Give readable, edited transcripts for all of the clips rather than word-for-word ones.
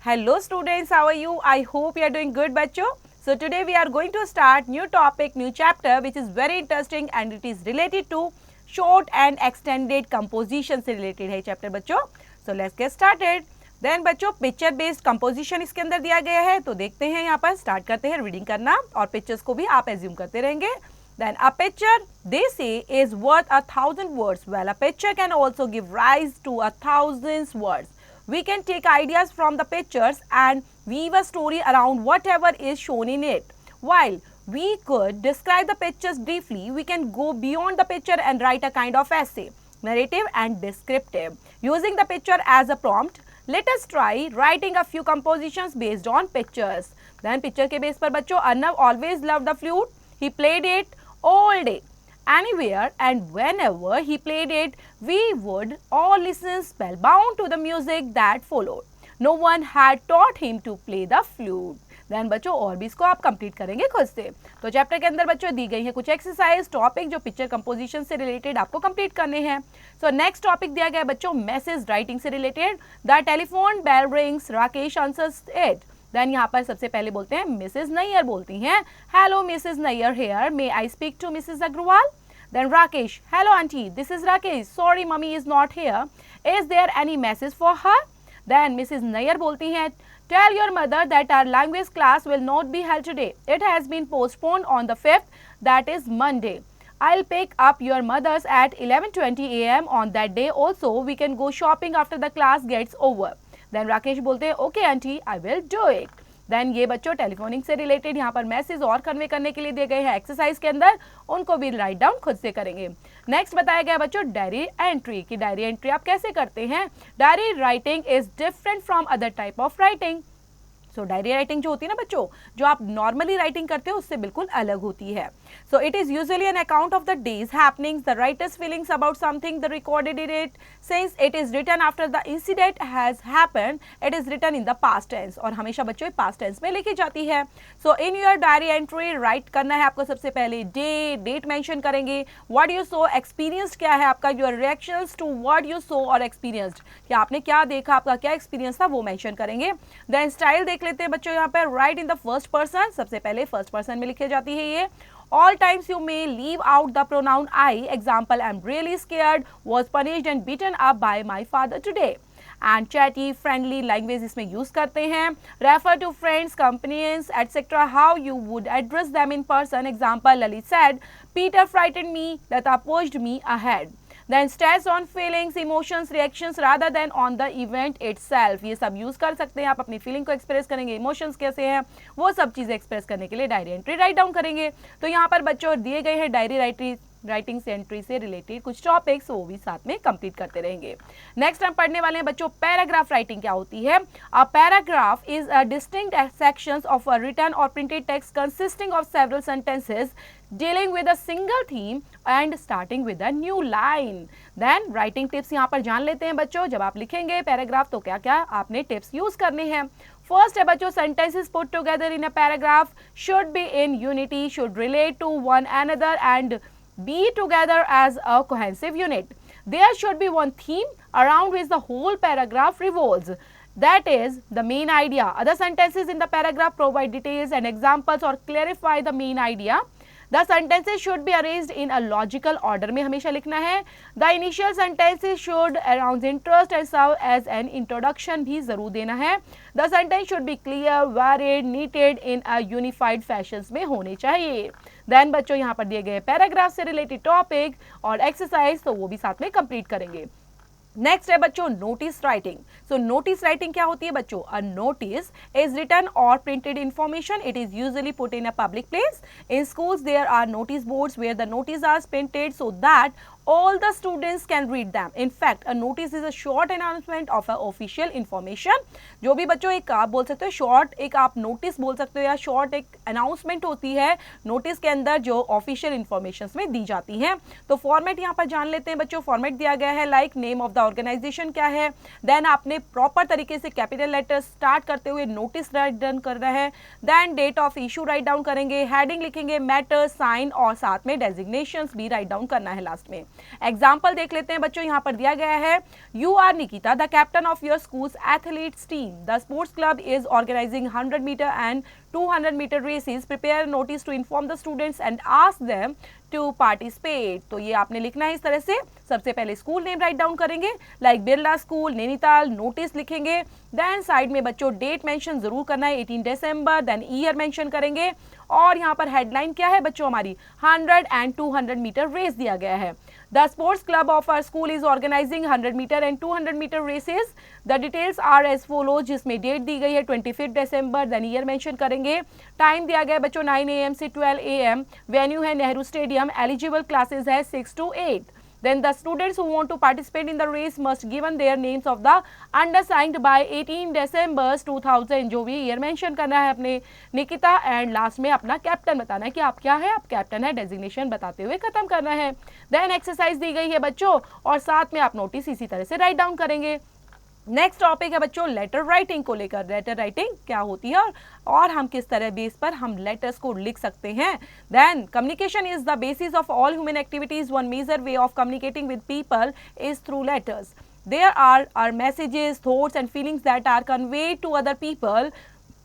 Hello students, how are you? I hope you are doing good बच्चों. So today we are going to start new topic, new chapter which is very interesting and it is related to short and extended composition से related है chapter बच्चों. So let's get started. Then बच्चों picture based composition इसके अंदर दिया गया है, तो देखते हैं यहाँ पर start करते हैं reading करना और pictures को भी आप assume करते रहेंगे. Then a picture they say is worth 1,000 words. Well, a picture can also give rise to 1,000 words. We can take ideas from the pictures and weave a story around whatever is shown in it. While we could describe the pictures briefly, we can go beyond the picture and write a kind of essay, narrative and descriptive. Using the picture as a prompt, let us try writing a few compositions based on pictures. Then picture के base पर बच्चों Arnav always loved the flute. He played it all day. Anywhere and whenever he played it, we would all listen spellbound to the music that followed. No one had taught him to play the flute. Then बच्चों और भी इसको आप complete करेंगे खुद से. तो chapter के अंदर बच्चों दी गई है कुछ एक्सरसाइज टॉपिक जो पिक्चर कंपोजिशन से रिलेटेड आपको कंप्लीट करने हैं. सो नेक्स्ट टॉपिक दिया गया बच्चों मैसेज राइटिंग से related. The telephone bell rings, Rakesh answers it. Then यहाँ पर सबसे पहले बोलते हैं मिसेज नैयर बोलती हैं hello Mrs Nayyar here, may I speak to Mrs Agarwal. Then Rakesh hello aunty, this is Rakesh, sorry mummy is not here, is there any message for her. Then Mrs Nayyar बोलती हैं tell your mother that our language class will not be held today, it has been postponed on the 5th, that is Monday. I'll pick up your mothers at 11:20 AM on that day also. We can go shopping after the class gets over. Then Rakesh बोलते हैं okay aunty, I will do it. Then ये बच्चों telephoning से related यहाँ पर message और convey करने के लिए दिए गए हैं एक्सरसाइज के अंदर, उनको भी राइट डाउन खुद से करेंगे. नेक्स्ट बताया गया बच्चों डायरी एंट्री की डायरी एंट्री आप कैसे करते हैं. Diary writing is different from other type of writing. So diary writing जो होती है ना बच्चों, जो आप नॉर्मली राइटिंग करते हो उससे बिल्कुल अलग होती है. So it is usually an account of the day's happenings, the writer's feelings about something, the recorded in it. Since it is written after the incident has happened, it is written in the past tense. और हमेशा बच्चों past tense में लिखी जाती है. So in your diary entry write करना है आपको सबसे पहले डेट मेंशन करेंगे, व्हाट यू सो, एक्सपीरियंस क्या है आपका, your reactions to what you saw और एक्सपीरियंस्ड, कि आपने क्या देखा, आपका क्या एक्सपीरियंस था वो मेंशन करेंगे. देन स्टाइल देख लेते हैं बच्चों यहाँ पर right in the first person, सबसे पहले फर्स्ट पर्सन में लिखी जाती है ये. All times you may leave out the pronoun I. Example, I'm really scared, was punished and beaten up by my father today. And chatty, friendly language इसमें use करते हैं. Refer to friends, companions, etc. How you would address them in person. Example, Lalit said, Peter frightened me, Lata pushed me ahead. Then stress on feelings, emotions, reactions rather than on the event itself. ये सब use कर सकते हैं आप अपनी feeling को express करेंगे, emotions कैसे हैं वो सब चीजें एक्सप्रेस करने के लिए डायरी एंट्री राइट डाउन करेंगे. तो यहाँ पर बच्चों दिए गए हैं डायरी राइटिंग से एंट्री से रिलेटेड कुछ टॉपिक्स, वो भी साथ में कंप्लीट करते रहेंगे. नेक्स्ट हम पढ़ने वाले हैं बच्चों पैराग्राफ राइटिंग क्या होती है. A paragraph is a distinct sections of a written और printed text consisting of several sentences dealing with a single theme and starting with a new line. Then writing tips यहाँ पर जान लेते हैं बच्चों. जब आप लिखेंगे पैराग्राफ तो क्या क्या आपने टिप्स यूज करने हैं. फर्स्ट है बच्चों sentences put together in a paragraph should be in unity, should relate to one another and be together as a cohesive unit. There should be one theme around which the whole paragraph revolves. That is the main idea. Other sentences in the paragraph provide details and examples or clarify the main idea. The sentences should be arranged in a logical order में हमेशा लिखना है. The initial sentences should arouse interest and serve as an introduction भी जरूर देना है. The sentence should be clear, varied, neated in a unified fashions में होने चाहिए. Then बच्चों यहाँ पर दिए गए पैराग्राफ से रिलेटेड टॉपिक और एक्सरसाइज तो वो भी साथ में कंप्लीट करेंगे. नेक्स्ट है बच्चों notice writing. So notice writing क्या होती है बच्चों. अ नोटिस इज रिटन और printed information. It is usually put in a public place. In schools there are notice boards where the notice are printed so that all the students can read them. In fact, a notice is a short announcement of a official information. जो भी बच्चों एक आप बोल सकते हो short एक आप नोटिस बोल सकते हो या शॉर्ट एक अनाउंसमेंट होती है नोटिस के अंदर जो ऑफिशियल इंफॉर्मेशन में दी जाती है. तो फॉर्मेट यहाँ पर जान लेते हैं बच्चों. फॉर्मेट दिया गया है like name of the organisation क्या है. देन आपने प्रॉपर तरीके से कैपिटल लेटर स्टार्ट करते हुए नोटिस राइट डाउन करना है. Then date of issue write down करेंगे, हेडिंग लिखेंगे, मैटर, साइन और साथ में डेजिग्नेशंस भी राइट डाउन करना है लास्ट में. एग्जाम्पल देख लेते हैं बच्चों, यहाँ पर दिया गया है, you are Nikita the captain of your school's athletes team, the sports club is organising 100 metre and 200 metre races, prepare notice to inform the students and ask them to participate. तो ये आपने लिखना है इस तरह से, सबसे पहले स्कूल नेम राइट डाउन करेंगे, like Birla school Nainital, notice लिखेंगे, देन साइड में बच्चों डेट मेंशन जरूर करना है 18 दिसंबर, देन ईयर मेंशन करेंगे, और यहाँ पर हेडलाइन क्या है बच्चों हमारी 100 एंड 200 मीटर रेस दिया गया है। The sports club of our school is organising 100 metre and 200 metre races, the details are as follow, जिसमें डेट दी गई है 25 दिसंबर, देन ईयर मेंशन करेंगे, टाइम दिया गया है बच्चों 9 AM से 12 AM, वेन्यू है नेहरू स्टेडियम, एलिजिबल क्लासेस है 6 to 8। Then the students who want to participate in the race must given their names of the undersigned by 18 December 2000, जो भी ईयर मेंशन करना है अपने निकिता, एंड लास्ट में अपना कैप्टन बताना है कि आप क्या है, आप कैप्टन है, डेजिग्नेशन बताते हुए खत्म करना है। देन एक्सरसाइज दी गई है बच्चों, और साथ में आप नोटिस इसी तरह से राइट डाउन करेंगे। नेक्स्ट टॉपिक है बच्चों लेटर राइटिंग को लेकर। लेटर राइटिंग क्या होती है और हम किस तरह बेस पर हम लेटर्स को लिख सकते हैं। Then communication is the basis of all human activities, one major way of communicating with people is through letters, there are messages, thoughts and feelings that are conveyed to other people.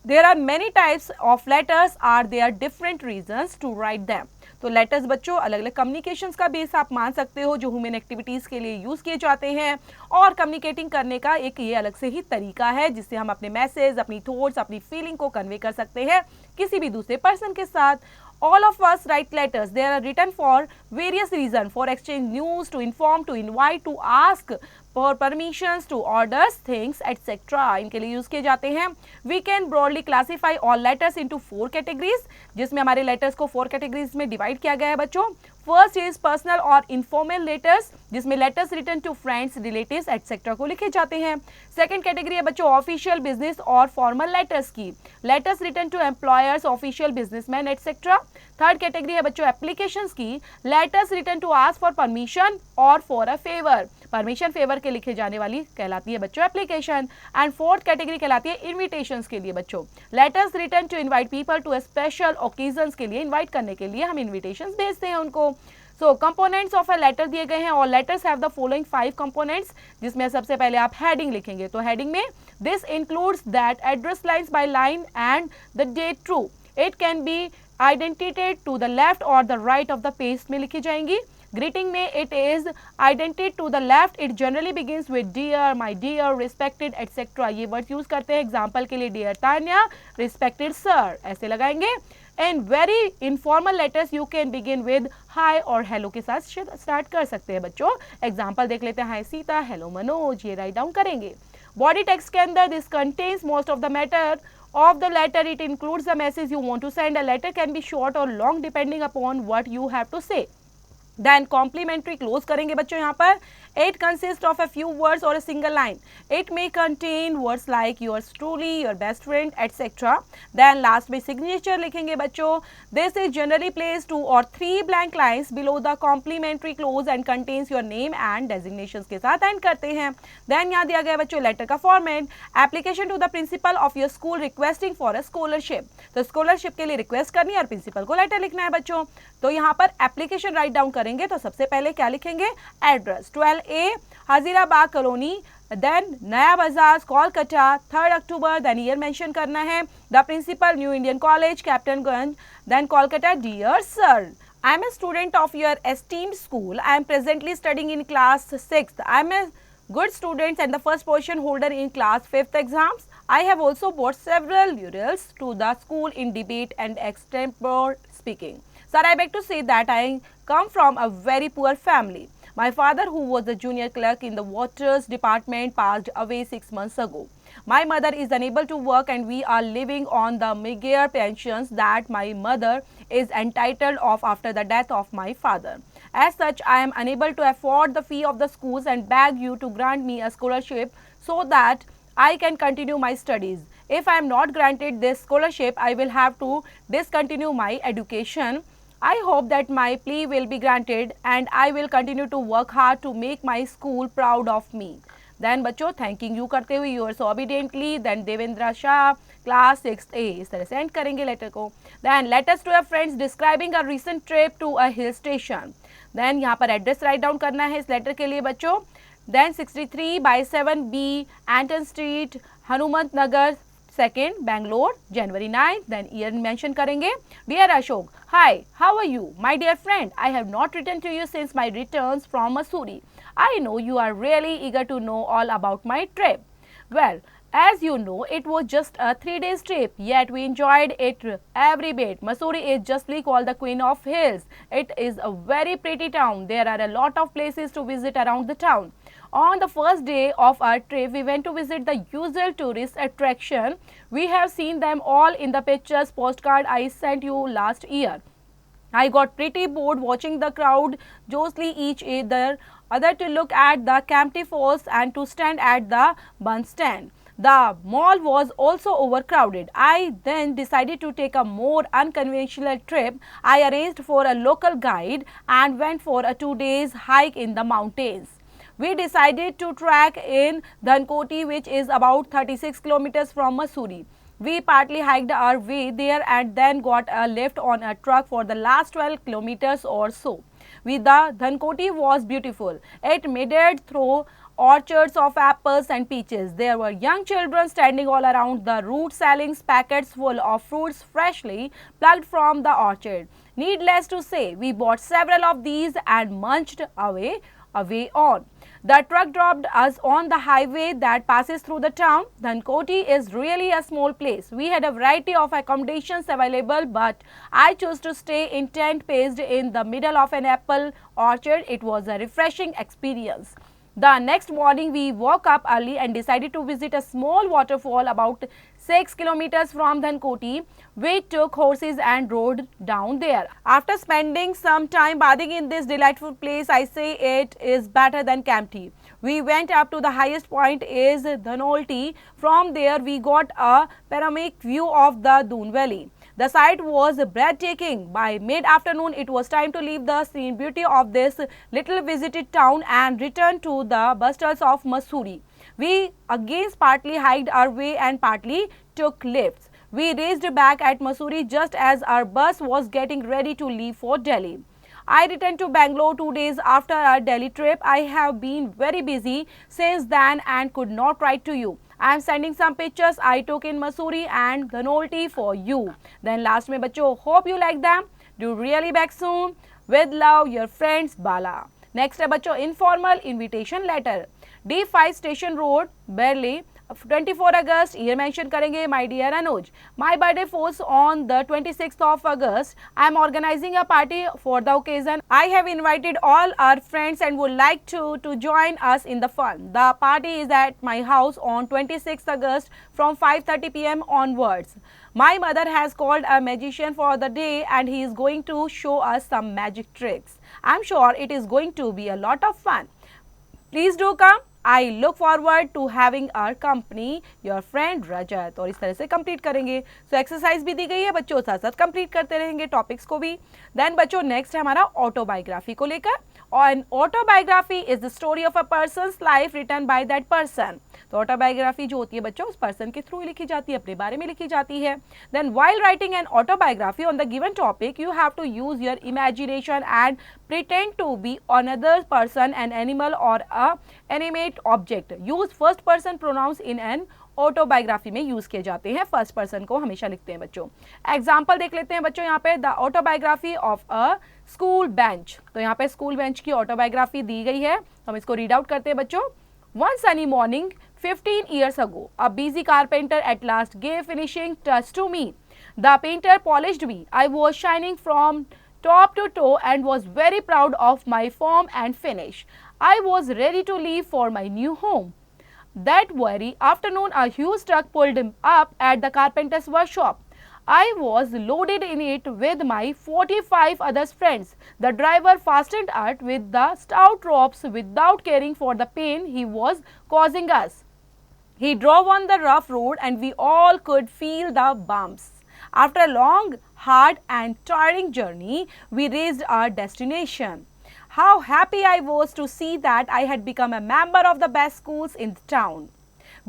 There are many types of letters, are there different reasons to write them. तो letters बच्चों अलग अलग communications का base आप मान सकते हो, जो ह्यूमन एक्टिविटीज के लिए यूज किए जाते हैं, और कम्युनिकेटिंग करने का एक ये अलग से ही तरीका है जिससे हम अपने मैसेज, अपनी थॉट्स, अपनी फीलिंग को कन्वे कर सकते हैं किसी भी दूसरे पर्सन के साथ। All of us write letters. They are written for various reasons, for exchange news, to inform, to invite, to ask for permissions, to orders, things, etc. इनके लिए यूज किए जाते हैं। We can broadly classify all letters into 4 categories, जिसमें हमारे letters को 4 categories में divide किया गया है बच्चों। फर्स्ट इज पर्सनल और इनफॉर्मल लेटर्स, जिसमें letters written to friends, relatives etcetera को लिखे जाते हैं। सेकंड कैटेगरी है बच्चों ऑफिशियल, बिजनेस और फॉर्मल लेटर्स की, letters written to employers, official, businessman etcetera. Third category है बच्चों एप्लीकेशंस की, letters written to ask for permission और for a favour, permission favour के लिखे जाने वाली कहलाती है बच्चों एप्लीकेशन। एंड फोर्थ कैटेगरी कहलाती है इन्विटेशंस के लिए बच्चों, letters written to invite people to special occasions के लिए, इनवाइट करने के लिए हम इन्विटेशंस भेजते हैं उनको। So components of a letter दिए गए हैं, और letters have the following 5 components, जिसमें सबसे पहले आप हेडिंग लिखेंगे। तो हेडिंग में this includes that address lines by line and the date true, it can be indented to the left और the right of the page में लिखी जाएंगी। ग्रीटिंग में it is indented to the left, it generally begins with dear, my dear, respected etcetera, ये word use करते हैं। Example के लिए डियर तान्या, रिस्पेक्टेड सर, ऐसे लगाएंगे। And very informal letters you can begin with high और hello के साथ स्टार्ट कर सकते हैं बच्चों। एग्जाम्पल देख लेते हैं, हाय सीता, हेलो मनोज, ये राइट डाउन करेंगे। बॉडी टेक्स्ट के अंदर this contains most of the matter of the letter, it includes the message you want to send. A letter can be short or long depending upon what you have to say. Then complimentary close करेंगे बच्चों यहाँ पर, it consists of a few words or a single line. It may contain words like yours truly, your best friend, etc. Then last में signature लिखेंगे बच्चों, this is generally placed 2 or 3 blank lines below the complimentary clause and contains your name and designations के साथ end करते हैं। Then यहाँ दिया गया बच्चों लेटर का format, application to the principal of your school requesting for a scholarship, तो स्कॉलरशिप के लिए रिक्वेस्ट करनी है और प्रिंसिपल को लेटर लिखना है बच्चों। तो यहाँ पर एप्लीकेशन राइट डाउन करेंगे, तो सबसे पहले क्या लिखेंगे, address 12A हजीराबाग colony, then Naya Bazar Kolkata 3 October, then year mention करना है, the principal new Indian college Captainganj, then Kolkata, dear sir, I am a student of your esteemed school. I am presently studying in class 6th. I am a good student and the first position holder in class 5th exams. I have also brought several laurels to the school in debate and extempore speaking. Sir, I beg to say that I come from a very poor family. My father, who was the junior clerk in the waters department, passed away 6 months ago. My mother is unable to work and we are living on the meager pensions that my mother is entitled of after the death of my father. As such, I am unable to afford the fee of the schools and beg you to grant me a scholarship so that I can continue my studies. If I am not granted this scholarship, I will have to discontinue my education. I hope that my plea will be granted and I will continue to work hard to make my school proud of me. Then बच्चों thanking you करते हुए yours obediently, then Devendra Shah class 6A, इस तरह से and करेंगे letter को। Then letters to your friends describing a recent trip to a hill station. देन यहाँ पर एड्रेस राइट डाउन करना है इस लेटर के लिए बच्चों. Then 63/7B Anton street, Hanumant Nagar, second, Bangalore, January 9. Then year mention करेंगे. Dear Ashok, hi, how are you my dear friend. I have not written to you since my returns from Mussoorie. I know you are really eager to know all about my trip. Well, as you know, it was just a 3 days trip, yet we enjoyed it every bit. Mussoorie is justly called the Queen of Hills. It is a very pretty town. There are a lot of places to visit around the town. On the first day of our trip, we went to visit the usual tourist attraction. We have seen them all in the pictures postcard I sent you last year. I got pretty bored watching the crowd jostle each other to look at the Kempty Falls and to stand at the bun stand. The mall was also overcrowded. I then decided to take a more unconventional trip. I arranged for a local guide and went for a 2 days hike in the mountains. We decided to trek in Dhankoti, which is about 36 kilometers from Mussoorie. We partly hiked our way there and then got a lift on a truck for the last 12 kilometers or so. The Dhankoti was beautiful. It meandered through orchards of apples and peaches. There were young children standing all around the route selling packets full of fruits freshly plucked from the orchard. Needless to say, we bought several of these and munched away on. The truck dropped us on the highway that passes through the town. Dhankoti is really a small place. We had a variety of accommodations available, but I chose to stay in tent pitched in the middle of an apple orchard. It was a refreshing experience. The next morning, we woke up early and decided to visit a small waterfall about 6 kilometers from Dhankoti. We took horses and rode down there. After spending some time bathing in this delightful place, I say it is better than Kempty. We went up to the highest point is Dhanolti. From there, we got a panoramic view of the Doon Valley. The sight was breathtaking. By mid-afternoon, it was time to leave the scene beauty of this little visited town and return to the bustles of Mussoorie. We again partly hiked our way and partly took lifts. We raced back at Mussoorie just as our bus was getting ready to leave for Delhi. I returned to Bangalore 2 days after our Delhi trip. I have been very busy since then and could not write to you. I am sending some pictures I took in Mussoorie and Dhanolti for you. Then last में बच्चों, hope you like them. Do really back soon. With love, your friends Bala. Next है बच्चों, informal invitation letter. D5 Station Road, Berley. 24 August, year mention करेंगे. My dear Anuj, my birthday falls on the 26th of August. I am organizing a party for the occasion. I have invited all our friends and would like to join us in the fun. The party is at my house on 26th August from 5:30 p.m. onwards. My mother has called a magician for the day and he is going to show us some magic tricks. I am sure it is going to be a lot of fun. Please do come. I look forward to having our company, your friend रजत. और इस तरह से complete करेंगे. So exercise भी दी गई है बच्चों, साथ साथ कंप्लीट करते रहेंगे टॉपिक्स को भी. देन बच्चों नेक्स्ट है हमारा ऑटोबायोग्राफी को लेकर. और autobiography is the story of a person's life written by that person. तो ऑटोबायोग्राफी जो होती है बच्चों उस पर्सन के थ्रू लिखी जाती है, अपने बारे में लिखी जाती है. Then while writing an autobiography on the given topic you have to use your imagination and pretend to be another person, an animal or a animate object. Use first person pronouns in an autobiography में use किए जाते हैं. First person को हमेशा लिखते हैं बच्चों. Example देख लेते हैं बच्चों यहाँ पे. The autobiography of a school bench. तो यहाँ पे स्कूल बेंच की ऑटोबायोग्राफी दी गई है, हम इसको रीड आउट करते हैं बच्चों. One sunny morning 15 years ago, a busy carpenter at last gave finishing touch to me. The painter polished me. I was shining from top to toe and was very proud of my form and finish. I was ready to leave for my new home. That very afternoon, a huge truck pulled up at the carpenter's workshop. I was loaded in it with my 45 other friends. The driver fastened us with the stout ropes without caring for the pain he was causing us. He drove on the rough road and we all could feel the bumps. After a long, hard and tiring journey, we reached our destination. How happy I was to see that I had become a member of the best schools in the town.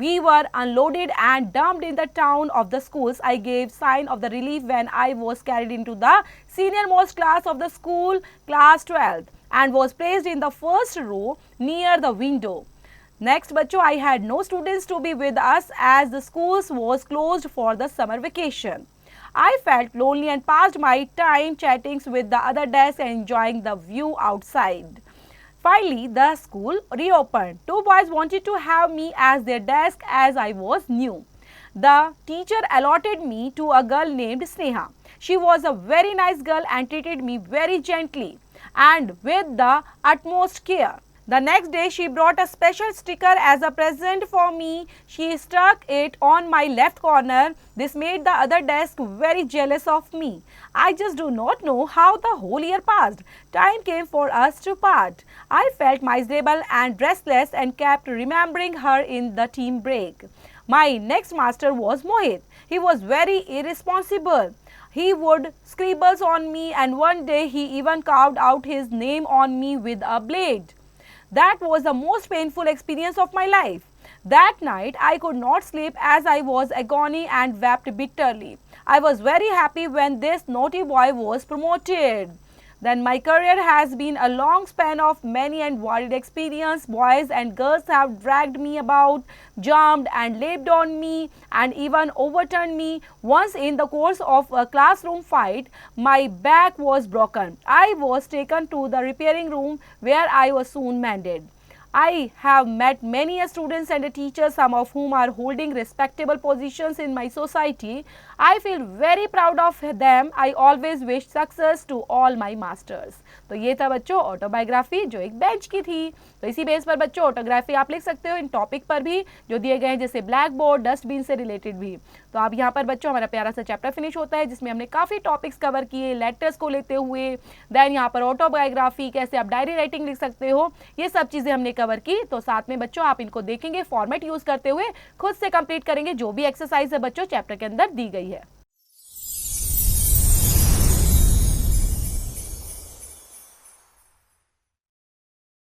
We were unloaded and dumped in the town of the schools. I gave sign of the relief when I was carried into the senior most class of the school, class 12th. and was placed in the first row near the window. Next बच्चों, I had no students to be with us as the schools was closed for the summer vacation. I felt lonely and passed my time chatting with the other desks and enjoying the view outside. Finally, the school reopened. Two boys wanted to have me as their desk as I was new. The teacher allotted me to a girl named Sneha. She was a very nice girl and treated me very gently and with the utmost care. The next day, she brought a special sticker as a present for me. She stuck it on my left corner. This made the other desk very jealous of me. I just do not know how the whole year passed. Time came for us to part. I felt miserable and restless and kept remembering her in the team break. My next master was Mohit. He was very irresponsible. He would scribble on me and one day he even carved out his name on me with a blade. That was the most painful experience of my life. That night, I could not sleep as I was agony and wept bitterly. I was very happy when this naughty boy was promoted. Then my career has been a long span of many and varied experience. Boys and girls have dragged me about, jumped and leaped on me and even overturned me. Once in the course of a classroom fight, my back was broken. I was taken to the repairing room where I was soon mended. I have met many students and teachers, some of whom are holding respectable positions in my society. I feel very proud of them. I always wish success to all my masters. तो ये था बच्चों autobiography जो एक bench की थी. तो इसी बेस पर बच्चों ऑटोग्राफी आप लिख सकते हो इन टॉपिक पर भी जो दिए गए हैं, जैसे ब्लैक बोर्ड, डस्टबिन से रिलेटेड भी. तो अब यहाँ पर बच्चों हमारा प्यारा सा चैप्टर फिनिश होता है जिसमें हमने काफ़ी टॉपिक्स कवर किए लेटर्स को लेते हुए. देन यहाँ पर ऑटोबायोग्राफी, कैसे आप डायरी राइटिंग लिख सकते हो, ये सब चीज़ें हमने कवर की. तो साथ में बच्चों आप इनको देखेंगे, फॉर्मेट यूज़ करते हुए खुद से कंप्लीट करेंगे जो भी एक्सरसाइज है बच्चों चैप्टर के अंदर दी गई है.